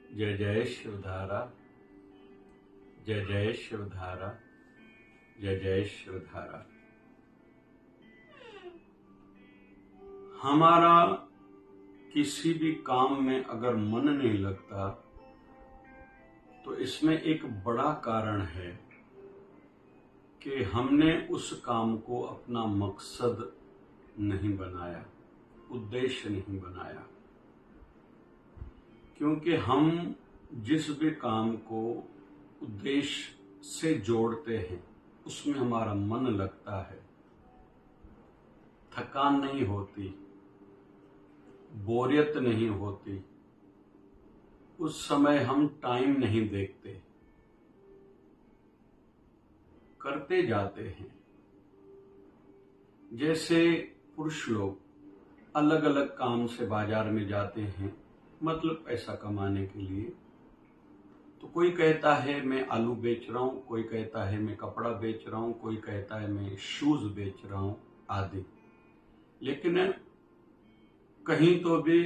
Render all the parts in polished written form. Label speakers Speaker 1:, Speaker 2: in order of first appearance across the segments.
Speaker 1: जय जय शिवधारा, जय जय शिवधारा, जय जय शिवधारा। हमारा किसी भी काम में अगर मन नहीं लगता तो इसमें एक बड़ा कारण है कि हमने उस काम को अपना मकसद नहीं बनाया, उद्देश्य नहीं बनाया। क्योंकि हम जिस भी काम को उद्देश्य से जोड़ते हैं उसमें हमारा मन लगता है, थकान नहीं होती, बोरियत नहीं होती, उस समय हम टाइम नहीं देखते, करते जाते हैं। जैसे पुरुष लोग अलग अलग काम से बाजार में जाते हैं, मतलब पैसा कमाने के लिए। तो कोई कहता है मैं आलू बेच रहा हूं, कोई कहता है मैं कपड़ा बेच रहा हूं, कोई कहता है मैं शूज बेच रहा हूं आदि। लेकिन कहीं तो भी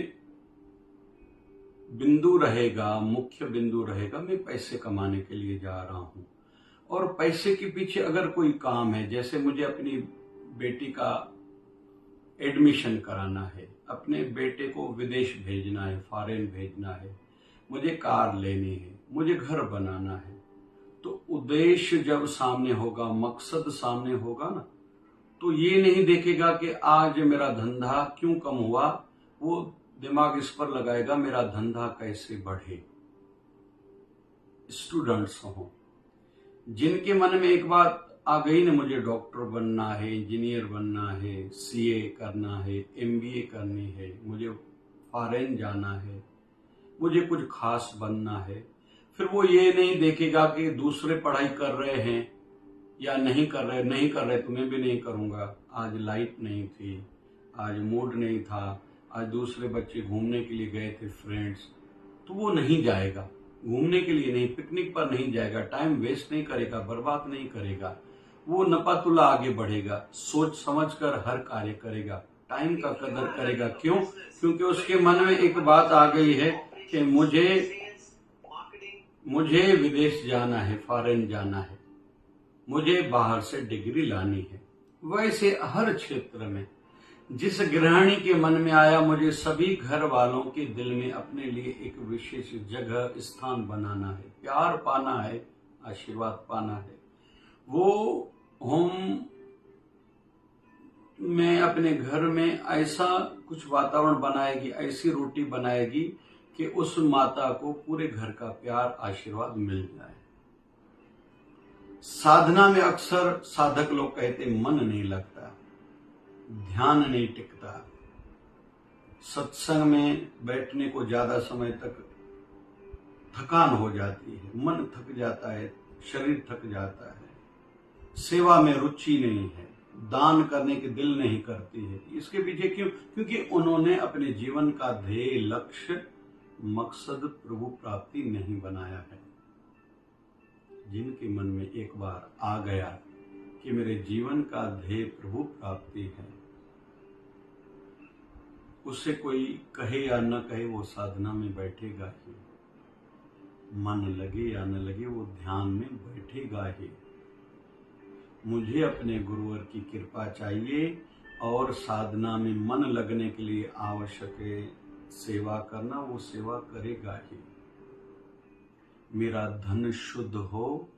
Speaker 1: बिंदु रहेगा, मुख्य बिंदु रहेगा, मैं पैसे कमाने के लिए जा रहा हूं। और पैसे के पीछे अगर कोई काम है, जैसे मुझे अपनी बेटी का एडमिशन कराना है, अपने बेटे को विदेश भेजना है, फॉरेन भेजना है, मुझे कार लेनी है, मुझे घर बनाना है, तो उद्देश्य जब सामने होगा, मकसद सामने होगा ना, तो ये नहीं देखेगा कि आज मेरा धंधा क्यों कम हुआ, वो दिमाग इस पर लगाएगा मेरा धंधा कैसे बढ़े। स्टूडेंट्स हो जिनके मन में एक बात आ गई ना, मुझे डॉक्टर बनना है, इंजीनियर बनना है, सीए करना है, एमबीए करनी है, मुझे फॉरेन जाना है, मुझे कुछ खास बनना है, फिर वो ये नहीं देखेगा कि दूसरे पढ़ाई कर रहे हैं या नहीं कर रहे तो मैं भी नहीं करूंगा। आज लाइट नहीं थी, आज मूड नहीं था, आज दूसरे बच्चे घूमने के लिए गए थे फ्रेंड्स, तो वो नहीं जाएगा घूमने के लिए, नहीं पिकनिक पर नहीं जाएगा, टाइम वेस्ट नहीं करेगा, बर्बाद नहीं करेगा, वो नपातुला आगे बढ़ेगा, सोच समझकर हर कार्य करेगा, टाइम का कदर करेगा। क्यों? क्योंकि उसके मन में एक बात आ गई है कि मुझे विदेश जाना है, फॉरेन जाना है, मुझे बाहर से डिग्री लानी है। वैसे हर क्षेत्र में जिस गृहिणी के मन में आया मुझे सभी घर वालों के दिल में अपने लिए एक विशेष जगह, स्थान बनाना है, प्यार पाना है, आशीर्वाद पाना है, वो होम में अपने घर में ऐसा कुछ वातावरण बनाएगी, ऐसी रोटी बनाएगी कि उस माता को पूरे घर का प्यार, आशीर्वाद मिल जाए। साधना में अक्सर साधक लोग कहते मन नहीं लगता, ध्यान नहीं टिकता, सत्संग में बैठने को ज्यादा समय तक थकान हो जाती है, मन थक जाता है, शरीर थक जाता है, सेवा में रुचि नहीं है, दान करने के दिल नहीं करती है। इसके पीछे क्यों? क्योंकि उन्होंने अपने जीवन का ध्येय, लक्ष्य, मकसद प्रभु प्राप्ति नहीं बनाया है। जिनके मन में एक बार आ गया कि मेरे जीवन का ध्येय प्रभु प्राप्ति है, उससे कोई कहे या न कहे वो साधना में बैठेगा ही, मन लगे या न लगे वो ध्यान में बैठेगा ही। मुझे अपने गुरुवर की कृपा चाहिए और साधना में मन लगने के लिए आवश्यक है सेवा करना, वो सेवा करेगा ही। मेरा धन शुद्ध हो,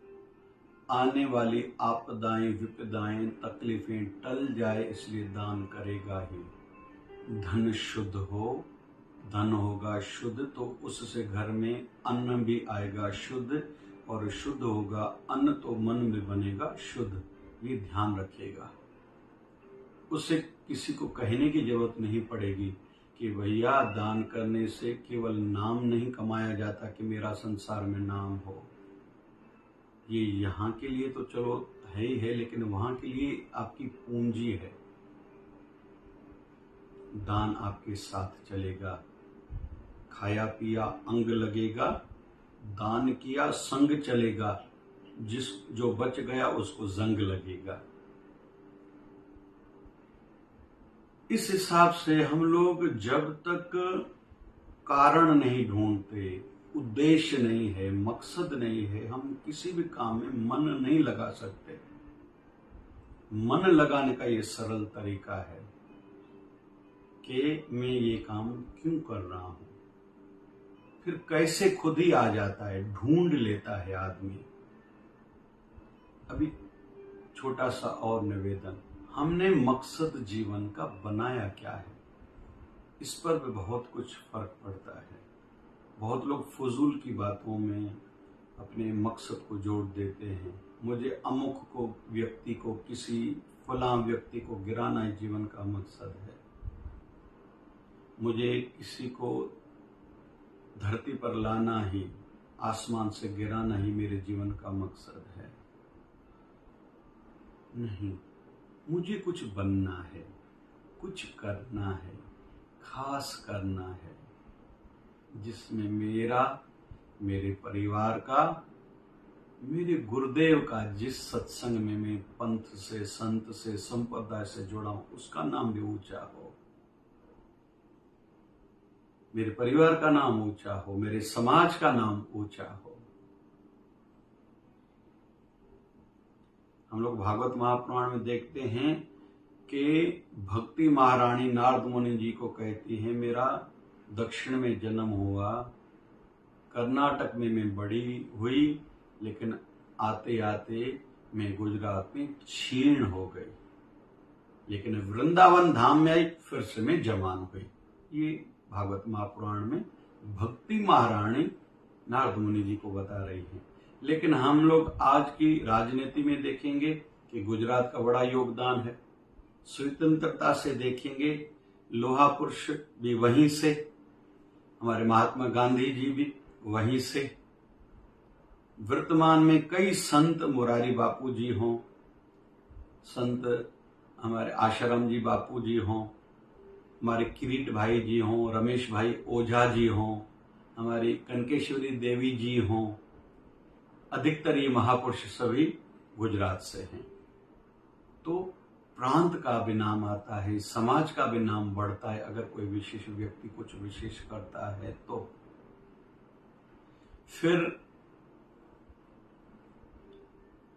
Speaker 1: आने वाली आपदाएं, विपदाएं, तकलीफें टल जाए, इसलिए दान करेगा ही। धन शुद्ध हो, धन होगा शुद्ध तो उससे घर में अन्न भी आएगा शुद्ध, और शुद्ध होगा अन्न तो मन में बनेगा शुद्ध। ये ध्यान रखिएगा। उससे किसी को कहने की जरूरत नहीं पड़ेगी कि भैया दान करने से केवल नाम नहीं कमाया जाता कि मेरा संसार में नाम हो। ये यहाँ के लिए तो चलो है ही है, लेकिन वहां के लिए आपकी पूंजी है। दान आपके साथ चलेगा, खाया पिया अंग लगेगा, दान किया संग चलेगा, जो बच गया उसको जंग लगेगा। इस हिसाब से हम लोग जब तक कारण नहीं ढूंढते, उद्देश्य नहीं है, मकसद नहीं है, हम किसी भी काम में मन नहीं लगा सकते। मन लगाने का ये सरल तरीका है कि मैं ये काम क्यों कर रहा हूं। फिर कैसे खुद ही आ जाता है, ढूंढ लेता है आदमी। अभी छोटा सा और निवेदन, हमने मकसद जीवन का बनाया क्या है, इस पर भी बहुत कुछ फर्क पड़ता है। बहुत लोग फजूल की बातों में अपने मकसद को जोड़ देते हैं। मुझे अमुक को व्यक्ति को, किसी फलां व्यक्ति को गिराना ही जीवन का मकसद है। मुझे किसी को धरती पर लाना ही, आसमान से गिराना ही मेरे जीवन का मकसद है। नहीं, मुझे कुछ बनना है, कुछ करना है, खास करना है, जिसमें मेरा, मेरे परिवार का, मेरे गुरुदेव का, जिस सत्संग में मैं पंथ से, संत से, संप्रदाय से जुड़ा हूं, उसका नाम भी ऊंचा हो, मेरे परिवार का नाम ऊंचा हो, मेरे समाज का नाम ऊंचा हो। हम लोग भागवत महापुराण में देखते हैं कि भक्ति महारानी नारद मुनि जी को कहती है, मेरा दक्षिण में जन्म हुआ, कर्नाटक में मैं बड़ी हुई, लेकिन आते आते मैं गुजरात में क्षीण हो गई, लेकिन वृंदावन धाम में आई, फिर से मैं जवान हुई। ये भागवत महापुराण में भक्ति महारानी नारद मुनि जी को बता रही है। लेकिन हम लोग आज की राजनीति में देखेंगे कि गुजरात का बड़ा योगदान है। स्वतंत्रता से देखेंगे, लोहा पुरुष भी वहीं से, हमारे महात्मा गांधी जी भी वहीं से। वर्तमान में कई संत, मुरारी बापू जी हों, संत हमारे आशाराम जी बापू जी हों, हमारे किरीट भाई जी हों, रमेश भाई ओझा जी हों, हमारी कनकेश्वरी देवी जी हों, अधिकतर ये महापुरुष सभी गुजरात से हैं। तो प्रांत का भी नाम आता है, समाज का भी नाम बढ़ता है अगर कोई विशेष व्यक्ति कुछ विशेष करता है तो। फिर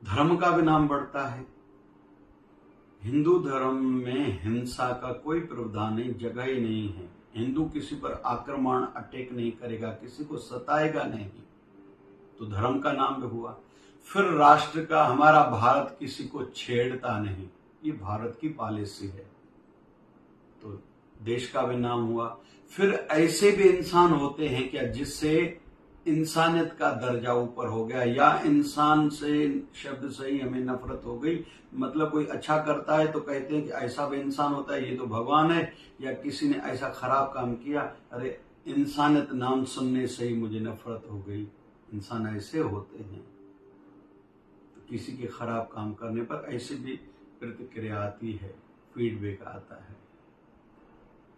Speaker 1: धर्म का भी नाम बढ़ता है। हिंदू धर्म में हिंसा का कोई प्रावधान नहीं, जगह ही नहीं है। हिंदू किसी पर आक्रमण, अटैक नहीं करेगा, किसी को सताएगा नहीं, तो धर्म का नाम भी हुआ। फिर राष्ट्र का, हमारा भारत किसी को छेड़ता नहीं, ये भारत की पॉलिसी है, तो देश का भी नाम हुआ। फिर ऐसे भी इंसान होते हैं क्या जिससे इंसानियत का दर्जा ऊपर हो गया, या इंसान से शब्द से ही हमें नफरत हो गई। मतलब कोई अच्छा करता है तो कहते हैं कि ऐसा भी इंसान होता है, ये तो भगवान है, या किसी ने ऐसा खराब काम किया, अरे इंसानियत नाम सुनने से ही मुझे नफरत हो गई। इंसान ऐसे होते हैं, तो किसी के खराब काम करने पर ऐसे भी प्रतिक्रिया आती है, फीडबैक आता है।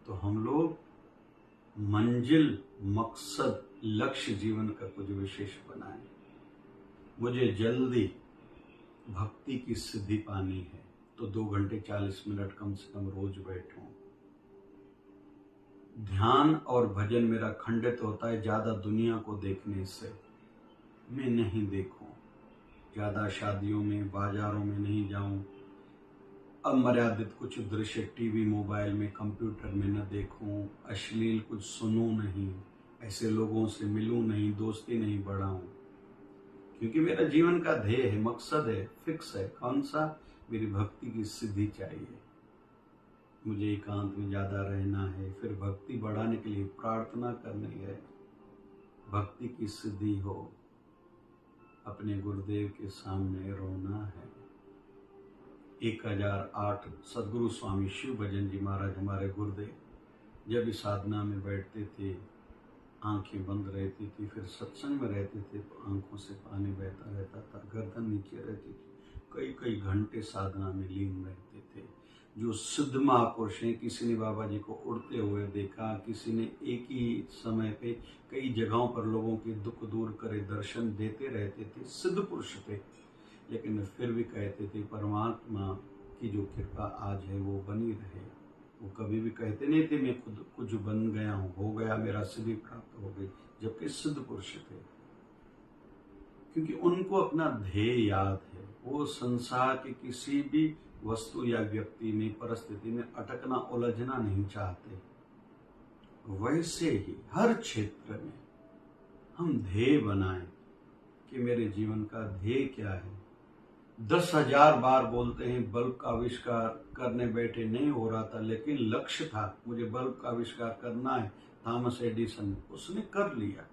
Speaker 1: तो हम लोग मंजिल, मकसद, लक्ष्य जीवन का कुछ विशेष बनाएं। मुझे जल्दी भक्ति की सिद्धि पानी है, तो 2 घंटे 40 मिनट कम से कम रोज बैठूं। ध्यान और भजन मेरा खंडित होता है ज्यादा दुनिया को देखने से, मैं नहीं देखूं, ज्यादा शादियों में, बाजारों में नहीं जाऊं, अमर्यादित कुछ दृश्य टीवी, मोबाइल में, कंप्यूटर में न देखूं, अश्लील कुछ सुनूं नहीं, ऐसे लोगों से मिलूं नहीं, दोस्ती नहीं बढ़ाऊं, क्योंकि मेरा जीवन का ध्येय है, मकसद है, फिक्स है। कौन सा? मेरी भक्ति की सिद्धि चाहिए। मुझे एकांत में ज्यादा रहना है, फिर भक्ति बढ़ाने के लिए प्रार्थना करनी है, भक्ति की सिद्धि हो, अपने गुरुदेव के सामने रोना है। 1008 सदगुरु स्वामी शिव भजन जी महाराज हमारे गुरुदेव जब इस साधना में बैठते थे, आंखें बंद रहती थी, फिर सत्संग में रहते थे तो आंखों से पानी बहता रहता था, गर्दन नीचे रहती थी, कई कई घंटे साधना में लीन रहते थे। जो सिद्ध महापुरुष हैं, किसी ने बाबा जी को उड़ते हुए देखा, किसी ने एक ही समय पे कई जगहों पर लोगों के दुख दूर करे दर्शन देते रहते थे, सिद्ध पुरुष थे, लेकिन फिर भी कहते थे परमात्मा की जो कृपा आज है वो बनी रहे, वो कभी भी कहते नहीं थे मैं खुद कुछ बन गया हूं, हो गया, मेरा सिद्धि प्राप्त हो गई, जबकि सिद्ध पुरुष थे। क्योंकि उनको अपना ध्येय याद है। वो संसार के किसी भी वस्तु या व्यक्ति में, परिस्थिति में अटकना, उलझना नहीं चाहते। वैसे ही हर क्षेत्र में हम ध्येय बनाएं कि मेरे जीवन का ध्येय क्या है। 10,000 बार बोलते हैं बल्ब का आविष्कार करने बैठे, नहीं हो रहा था, लेकिन लक्ष्य था, मुझे बल्ब का आविष्कार करना है। थॉमस एडिसन, उसने कर लिया।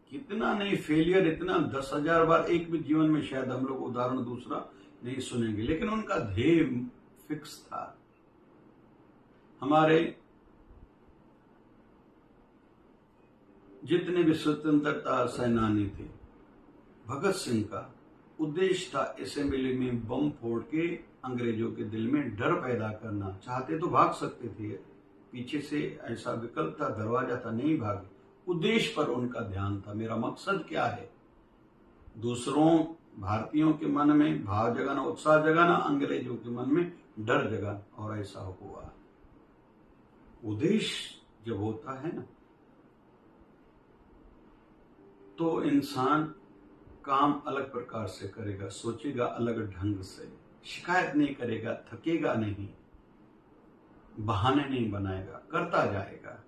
Speaker 1: कितना नहीं फेलियर, इतना 10,000 बार, एक भी जीवन में शायद हम लोग उदाहरण दूसरा नहीं सुनेंगे, लेकिन उनका ध्येय फिक्स था। हमारे जितने भी स्वतंत्रता सेनानी थे, भगत सिंह का उद्देश्य था असेंबली में बम फोड़ के अंग्रेजों के दिल में डर पैदा करना। चाहते तो भाग सकते थे, पीछे से ऐसा विकल्प था, दरवाजा था, नहीं भागे। उद्देश्य पर उनका ध्यान था। मेरा मकसद क्या है? दूसरों भारतीयों के मन में भाव जगाना, उत्साह जगाना, अंग्रेजों के मन में डर जगाना, और ऐसा हुआ। उद्देश्य जब होता है ना, तो इंसान काम अलग प्रकार से करेगा, सोचेगा अलग ढंग से, शिकायत नहीं करेगा, थकेगा नहीं, बहाने नहीं बनाएगा, करता जाएगा।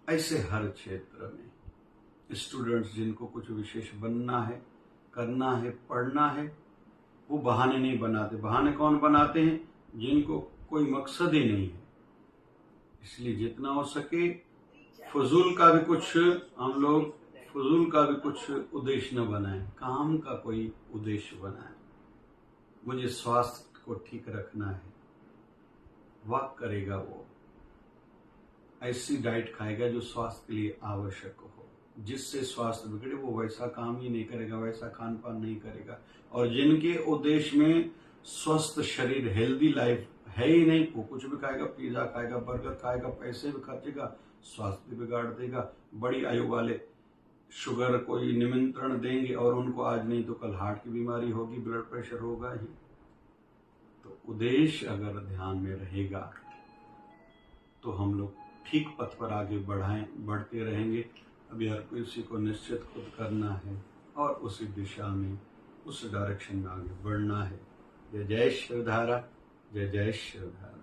Speaker 1: ऐसे हर क्षेत्र में स्टूडेंट्स जिनको कुछ विशेष बनना है, करना है, पढ़ना है, वो बहाने नहीं बनाते। बहाने कौन बनाते हैं? जिनको कोई मकसद ही नहीं है। इसलिए जितना हो सके फजूल का भी कुछ हम लोग, फजूल का भी कुछ उद्देश्य न बनाएं, काम का कोई उद्देश्य बनाएं। मुझे स्वास्थ्य को ठीक रखना है, वॉक करेगा, वो ऐसी डाइट खाएगा जो स्वास्थ्य के लिए आवश्यक हो। जिससे स्वास्थ्य बिगड़े वो वैसा काम ही नहीं करेगा, वैसा खान पान नहीं करेगा। और जिनके उद्देश्य में स्वस्थ शरीर, हेल्दी लाइफ है ही नहीं, वो कुछ भी खाएगा, पिज्जा खाएगा, बर्गर खाएगा, पैसे भी खर्चेगा, स्वास्थ्य भी बिगाड़ देगा। बड़ी आयु वाले शुगर कोई निमंत्रण देंगे और उनको आज नहीं तो कल हार्ट की बीमारी होगी, ब्लड प्रेशर होगा ही। तो उद्देश्य अगर ध्यान में रहेगा तो हम लोग ठीक पथ पर आगे बढ़ते रहेंगे। अभी हर किसी को निश्चित खुद करना है और उसी दिशा में, उस डायरेक्शन में आगे बढ़ना है। जय जय शिवधारा, जय जय शिवधारा।